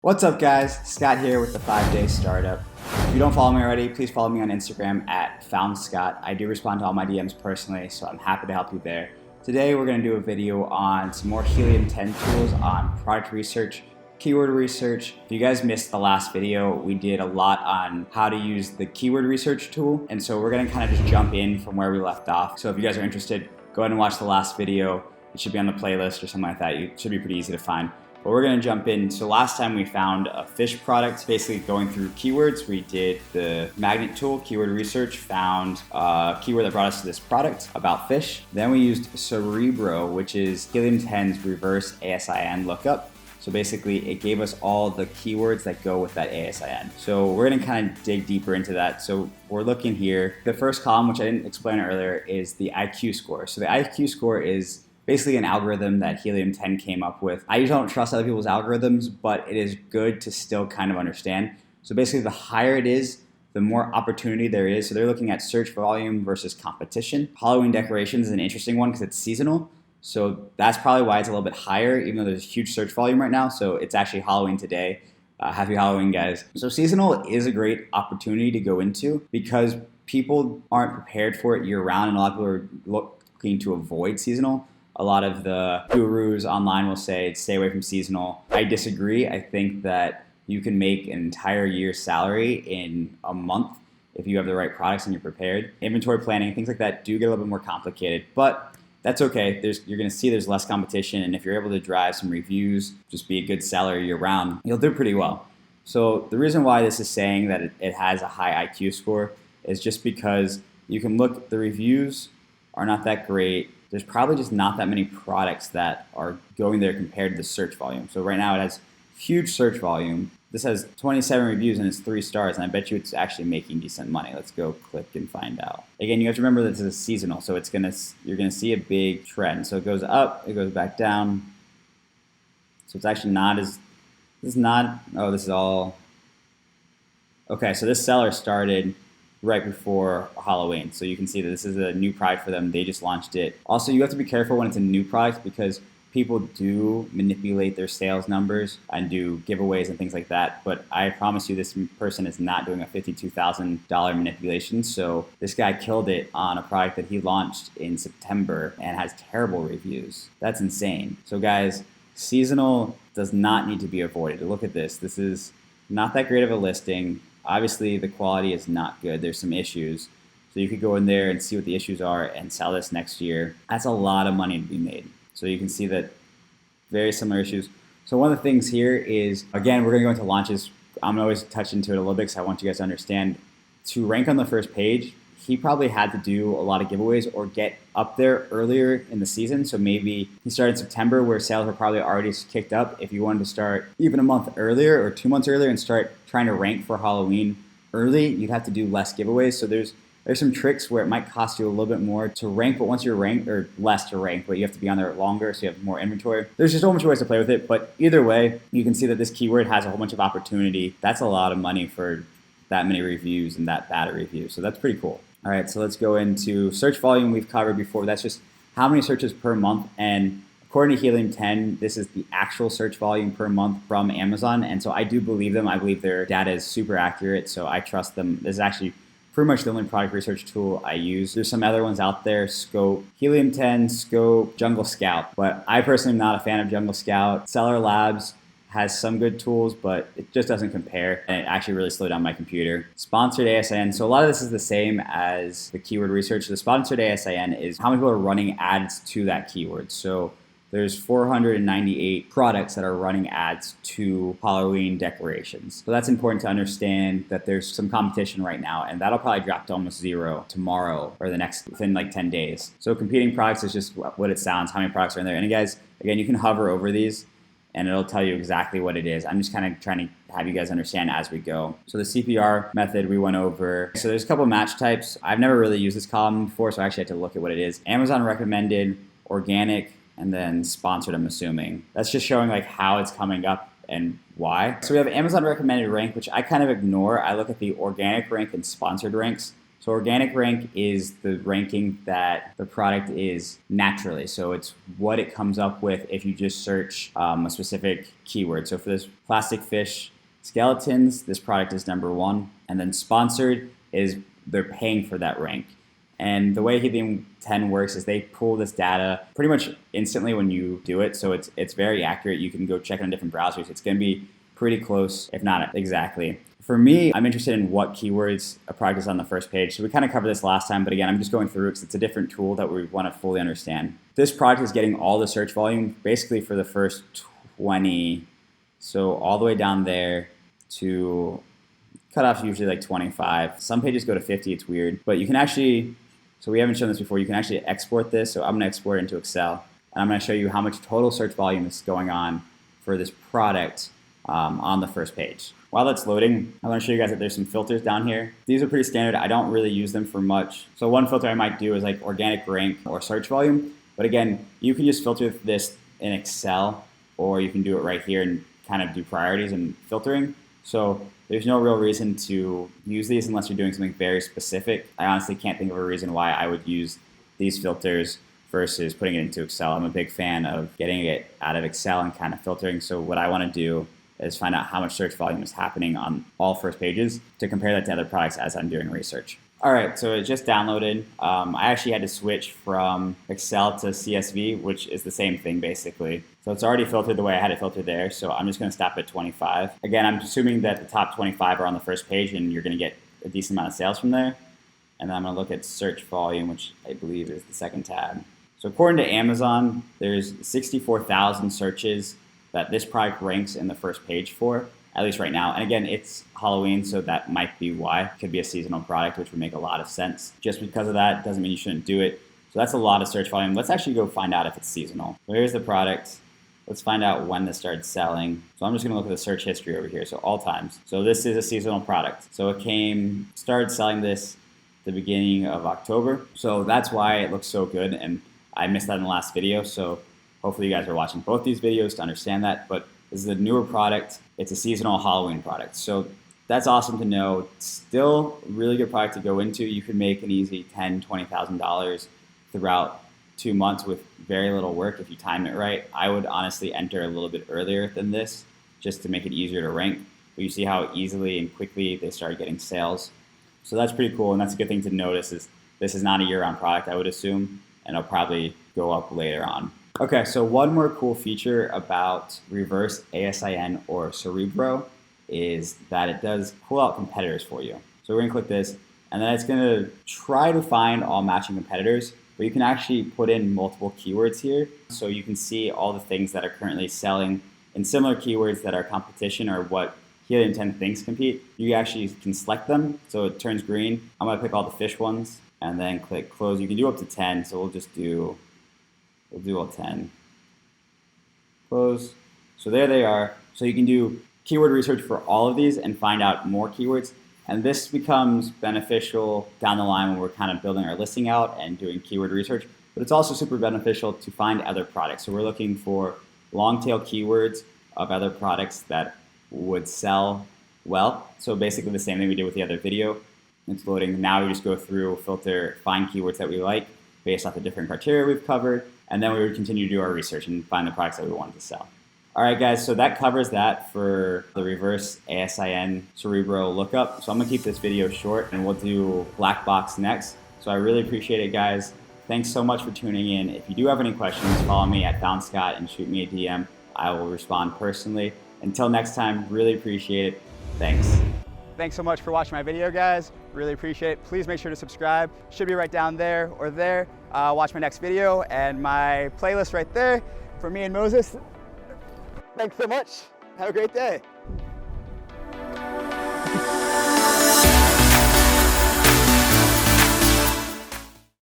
What's up, guys? Scott here with the 5-Day Startup. If you don't follow me already, please follow me on Instagram at FoundScott. I do respond to all my DMs personally, so I'm happy to help you there. Today, we're going to do a video on some more Helium-10 tools on product research, keyword research. If you guys missed the last video, we did a lot on how to use the keyword research tool, and so we're going to kind of just jump in from where we left off. So if you guys are interested, go ahead and watch the last video. It should be on the playlist or something like that. It should be pretty easy to find. But we're gonna jump in. So last time we found a fish product, basically going through keywords. We did the magnet tool, keyword research, found a keyword that brought us to this product about fish. Then we used Cerebro, which is Helium-10's reverse ASIN lookup. So basically it gave us all the keywords that go with that ASIN. So we're gonna kind of dig deeper into that. So we're looking here. The first column, which I didn't explain earlier, is the IQ score. So the IQ score is basically an algorithm that Helium-10 came up with. I usually don't trust other people's algorithms, but it is good to still kind of understand. So basically the higher it is, the more opportunity there is. So they're looking at search volume versus competition. Halloween decorations is an interesting one because it's seasonal. So that's probably why it's a little bit higher, even though there's huge search volume right now. So it's actually Halloween today. Happy Halloween, guys. So seasonal is a great opportunity to go into because people aren't prepared for it year round, and a lot of people are looking to avoid seasonal. A lot of the gurus online will say stay away from seasonal. I disagree. I think that you can make an entire year's salary in a month if you have the right products and you're prepared. Inventory planning, things like that do get a little bit more complicated, but that's okay. You're gonna see there's less competition, and if you're able to drive some reviews, just be a good seller year round, you'll do pretty well. So the reason why this is saying that it has a high IQ score is just because you can look, the reviews are not that great. There's probably just not that many products that are going there compared to the search volume. So right now it has huge search volume. This has 27 reviews and it's 3 stars, and I bet you it's actually making decent money. Let's go click and find out. Again, you have to remember that this is seasonal, so you're gonna see a big trend. So it goes up, it goes back down. So it's actually not as, this is all, okay, so this seller started right before Halloween. So you can see that this is a new product for them. They just launched it. Also, you have to be careful when it's a new product because people do manipulate their sales numbers and do giveaways and things like that. But I promise you this person is not doing a $52,000 manipulation. So this guy killed it on a product that he launched in September and has terrible reviews. That's insane. So guys, seasonal does not need to be avoided. Look at this. This is not that great of a listing. Obviously, the quality is not good. There's some issues. So you could go in there and see what the issues are and sell this next year. That's a lot of money to be made. So you can see that very similar issues. So one of the things here is, again, we're going to go into launches. I'm going to always touch into it a little bit because I want you guys to understand. To rank on the first page, he probably had to do a lot of giveaways or get up there earlier in the season. So maybe he started in September where sales were probably already kicked up. If you wanted to start even a month earlier or 2 months earlier and start trying to rank for Halloween early, you'd have to do less giveaways. So there's some tricks where it might cost you a little bit more to rank, but once you're ranked, or less to rank, but you have to be on there longer so you have more inventory. There's just a whole bunch of ways to play with it, but either way, you can see that this keyword has a whole bunch of opportunity. That's a lot of money for that many reviews and that bad a review. So that's pretty cool. All right, so let's go into search volume. We've covered before. That's just how many searches per month. And according to Helium-10, this is the actual search volume per month from Amazon. And so I do believe them. I believe their data is super accurate, so I trust them. This is actually pretty much the only product research tool I use. There's some other ones out there, Scope, Helium-10, Scope, Jungle Scout. But I personally am not a fan of Jungle Scout. Seller Labs has some good tools, but it just doesn't compare, and it actually really slowed down my computer. Sponsored ASIN, so a lot of this is the same as the keyword research. The sponsored ASIN is how many people are running ads to that keyword. So there's 498 products that are running ads to Halloween decorations. So that's important to understand that there's some competition right now, and that'll probably drop to almost zero tomorrow or within like 10 days. So competing products is just what it sounds, how many products are in there. And guys, again, you can hover over these and it'll tell you exactly what it is. I'm just kind of trying to have you guys understand as we go. So the CPR method we went over. So there's a couple of match types. I've never really used this column before, so I actually had to look at what it is. Amazon recommended, organic, and then sponsored, I'm assuming. That's just showing like how it's coming up and why. So we have Amazon recommended rank, which I kind of ignore. I look at the organic rank and sponsored ranks. So organic rank is the ranking that the product is naturally. So it's what it comes up with if you just search a specific keyword. So for this plastic fish skeletons, this product is #1. And then sponsored is they're paying for that rank. And the way Helium 10 works is they pull this data pretty much instantly when you do it. So it's very accurate. You can go check it on different browsers. It's going to be pretty close, if not exactly. For me, I'm interested in what keywords a product is on the first page. So we kind of covered this last time, but again, I'm just going through it because it's a different tool that we want to fully understand. This product is getting all the search volume basically for the first 20. So all the way down there to cutoff's usually like 25. Some pages go to 50, it's weird. But you can actually, so we haven't shown this before, you can actually export this. So I'm gonna export it into Excel. And I'm gonna show you how much total search volume is going on for this product on the first page. While that's loading, I want to show you guys that there's some filters down here. These are pretty standard. I don't really use them for much. So one filter I might do is like organic rank or search volume. But again, you can just filter this in Excel, or you can do it right here and kind of do priorities and filtering. So there's no real reason to use these unless you're doing something very specific. I honestly can't think of a reason why I would use these filters versus putting it into Excel. I'm a big fan of getting it out of Excel and kind of filtering. So what I want to do is find out how much search volume is happening on all first pages to compare that to other products as I'm doing research. All right, so it just downloaded. I actually had to switch from Excel to CSV, which is the same thing basically. So it's already filtered the way I had it filtered there, so I'm just gonna stop at 25. Again, I'm assuming that the top 25 are on the first page and you're gonna get a decent amount of sales from there. And then I'm gonna look at search volume, which I believe is the second tab. So according to Amazon, there's 64,000 searches that this product ranks in the first page for, at least right now. And again, it's Halloween, so that might be why. It could be a seasonal product, which would make a lot of sense. Just because of that doesn't mean you shouldn't do it. So that's a lot of search volume. Let's actually go find out if it's seasonal. So here's the product. Let's find out when this started selling. So I'm just gonna look at the search history over here, so all times. So this is a seasonal product. So it started selling this the beginning of October. So that's why it looks so good, and I missed that in the last video. So hopefully you guys are watching both these videos to understand that, but this is a newer product. It's a seasonal Halloween product. So that's awesome to know. It's still a really good product to go into. You could make an easy $10,000, $20,000 throughout 2 months with very little work if you time it right. I would honestly enter a little bit earlier than this just to make it easier to rank. But you see how easily and quickly they started getting sales. So that's pretty cool, and that's a good thing to notice is this is not a year-round product, I would assume, and it'll probably go up later on. Okay, so one more cool feature about reverse ASIN or Cerebro is that it does pull out competitors for you. So we're gonna click this, and then it's gonna try to find all matching competitors, but you can actually put in multiple keywords here. So you can see all the things that are currently selling in similar keywords that are competition or what Helium 10 thinks compete. You actually can select them, so it turns green. I'm gonna pick all the fish ones, and then click close. You can do up to 10, so we'll do all 10. Close. So there they are. So you can do keyword research for all of these and find out more keywords. And this becomes beneficial down the line when we're kind of building our listing out and doing keyword research. But it's also super beneficial to find other products. So we're looking for long tail keywords of other products that would sell well. So basically the same thing we did with the other video. It's loading. Now we just go through, filter, find keywords that we like based off the different criteria we've covered. And then we would continue to do our research and find the products that we wanted to sell. All right, guys, so that covers that for the reverse ASIN Cerebro lookup. So I'm gonna keep this video short and we'll do black box next. So I really appreciate it, guys. Thanks so much for tuning in. If you do have any questions, follow me at FoundScott and shoot me a DM. I will respond personally. Until next time, really appreciate it. Thanks. Thanks so much for watching my video, guys. Really appreciate it. Please make sure to subscribe. Should be right down there or there. Watch my next video and my playlist right there for me and Moses. Thanks so much. Have a great day.